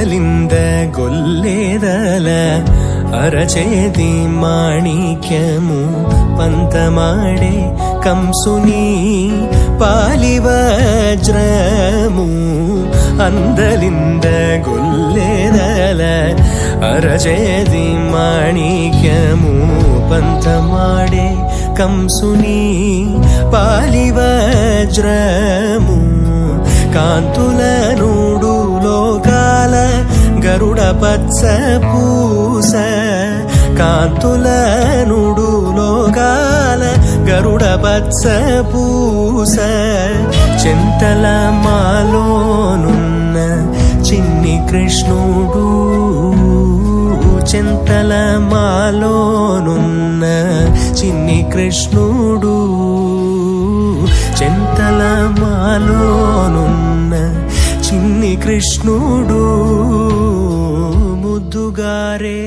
అందలింద గొల్లేదల అరచేతి మాణిక్యము పంతమాడే కంసుని పాలివజ్రము అందలింద గొల్లేదల అరచేతి మాణిక్యము పంతమాడే కంసుని పాలివజ్రము కాంతుల నూడు లోకాల గరుడ పచ్చ పూస కాంతుల నూడు లోకాల గరుడ పచ్చ పూస చింతల మాలోనున్న చిన్ని కృష్ణుడు చింతల మాలోనున్న చిన్ని కృష్ణుడు చింతల మాలోనున్న చిన్ని కృష్ణుడు ముద్దుగారే